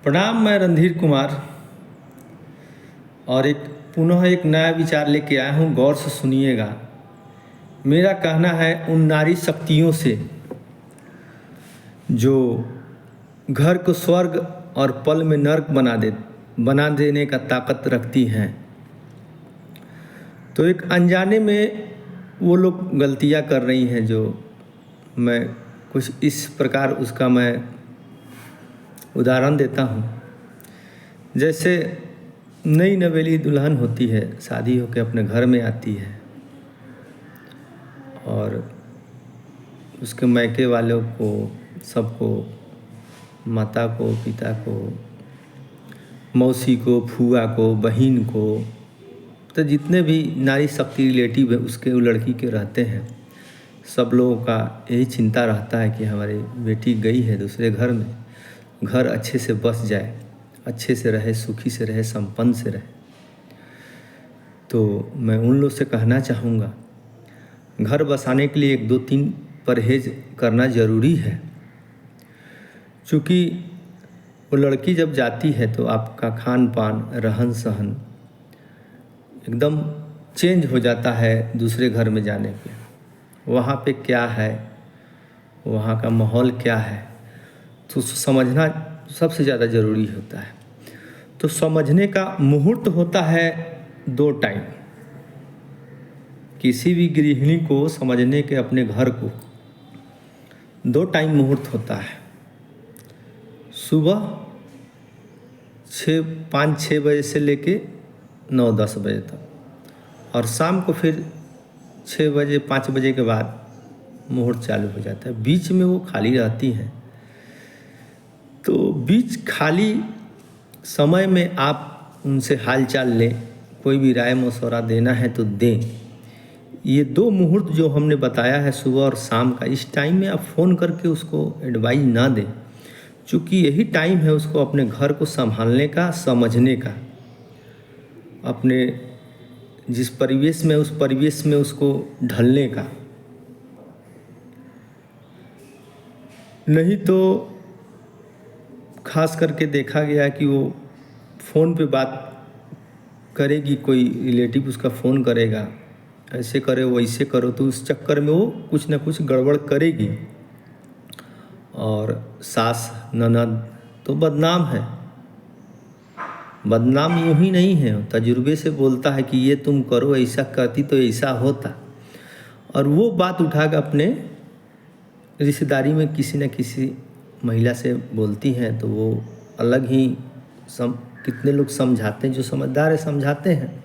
प्रणाम। मैं रणधीर कुमार और पुनः एक नया विचार लेके आया हूँ। गौर से सुनिएगा। मेरा कहना है उन नारी शक्तियों से जो घर को स्वर्ग और पल में नर्क बना देने का ताकत रखती हैं। तो एक अनजाने में वो लोग गलतियाँ कर रही हैं, जो मैं कुछ इस प्रकार उसका मैं उदाहरण देता हूँ। जैसे नई नवेली दुल्हन होती है, शादी होकर अपने घर में आती है और उसके मायके वालों को, सबको, माता को, पिता को, मौसी को, फूआ को, बहन को, तो जितने भी नारी शक्ति रिलेटिव है उसके वो लड़की के रहते हैं, सब लोगों का यही चिंता रहता है कि हमारी बेटी गई है दूसरे घर में, घर अच्छे से बस जाए, अच्छे से रहे, सुखी से रहे, संपन्न से रहे। तो मैं उन लोग से कहना चाहूँगा, घर बसाने के लिए 1 2 3 परहेज करना ज़रूरी है। चूँकि वो लड़की जब जाती है तो आपका खान पान, रहन सहन एकदम चेंज हो जाता है। दूसरे घर में जाने पे वहाँ पे क्या है, वहाँ का माहौल क्या है, तो समझना सबसे ज़्यादा ज़रूरी होता है। तो समझने का मुहूर्त होता है 2 टाइम। किसी भी गृहिणी को समझने के अपने घर को 2 टाइम मुहूर्त होता है। सुबह 5-6 बजे से लेके 9-10 बजे तक, और शाम को फिर 6 बजे 5 बजे के बाद मुहूर्त चालू हो जाता है। बीच में वो खाली रहती हैं। तो बीच खाली समय में आप उनसे हालचाल लें, कोई भी राय मशवरा देना है तो दें। ये 2 मुहूर्त जो हमने बताया है, सुबह और शाम का, इस टाइम में आप फ़ोन करके उसको एडवाइस ना दें, क्योंकि यही टाइम है उसको अपने घर को संभालने का, समझने का, अपने जिस परिवेश में, उस परिवेश में उसको ढलने का। नहीं तो खास करके देखा गया कि वो फ़ोन पे बात करेगी, कोई रिलेटिव उसका फ़ोन करेगा, ऐसे करो वैसे करो, तो उस चक्कर में वो कुछ ना कुछ गड़बड़ करेगी। और सास ननद तो बदनाम है। बदनाम यूँ ही नहीं है, तजुर्बे से बोलता है कि ये तुम करो, ऐसा करती तो ऐसा होता। और वो बात उठाकर अपने रिश्तेदारी में किसी न किसी महिला से बोलती हैं, तो वो अलग ही कितने लोग समझाते हैं, जो समझदार है समझाते हैं,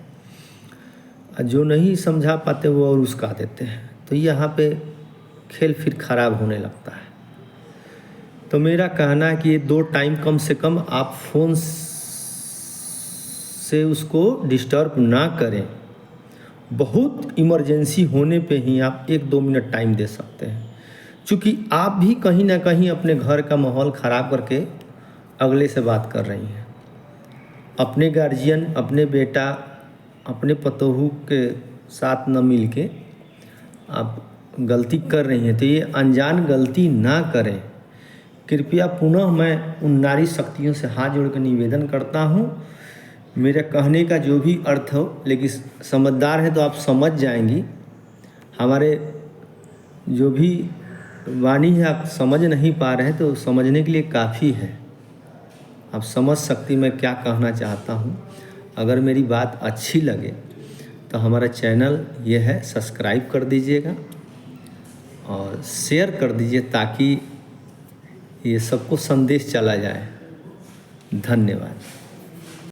और जो नहीं समझा पाते वो और उसका देते हैं। तो यहाँ पे खेल फिर ख़राब होने लगता है। तो मेरा कहना है कि ये 2 टाइम कम से कम आप फ़ोन से उसको डिस्टर्ब ना करें। बहुत इमरजेंसी होने पे ही आप 1-2 मिनट टाइम दे सकते हैं, क्योंकि आप भी कहीं ना कहीं अपने घर का माहौल ख़राब करके अगले से बात कर रही हैं। अपने गार्जियन, अपने बेटा, अपने पतोहू के साथ न मिल के आप गलती कर रही हैं। तो ये अनजान गलती ना करें। कृपया पुनः मैं उन नारी शक्तियों से हाथ जोड़ कर निवेदन करता हूँ, मेरे कहने का जो भी अर्थ हो, लेकिन समझदार है तो आप समझ जाएंगी। हमारे जो भी वाणी है आप समझ नहीं पा रहे हैं, तो समझने के लिए काफ़ी है, आप समझ सकती मैं क्या कहना चाहता हूँ। अगर मेरी बात अच्छी लगे तो हमारा चैनल ये है, सब्सक्राइब कर दीजिएगा और शेयर कर दीजिए, ताकि ये सबको संदेश चला जाए। धन्यवाद।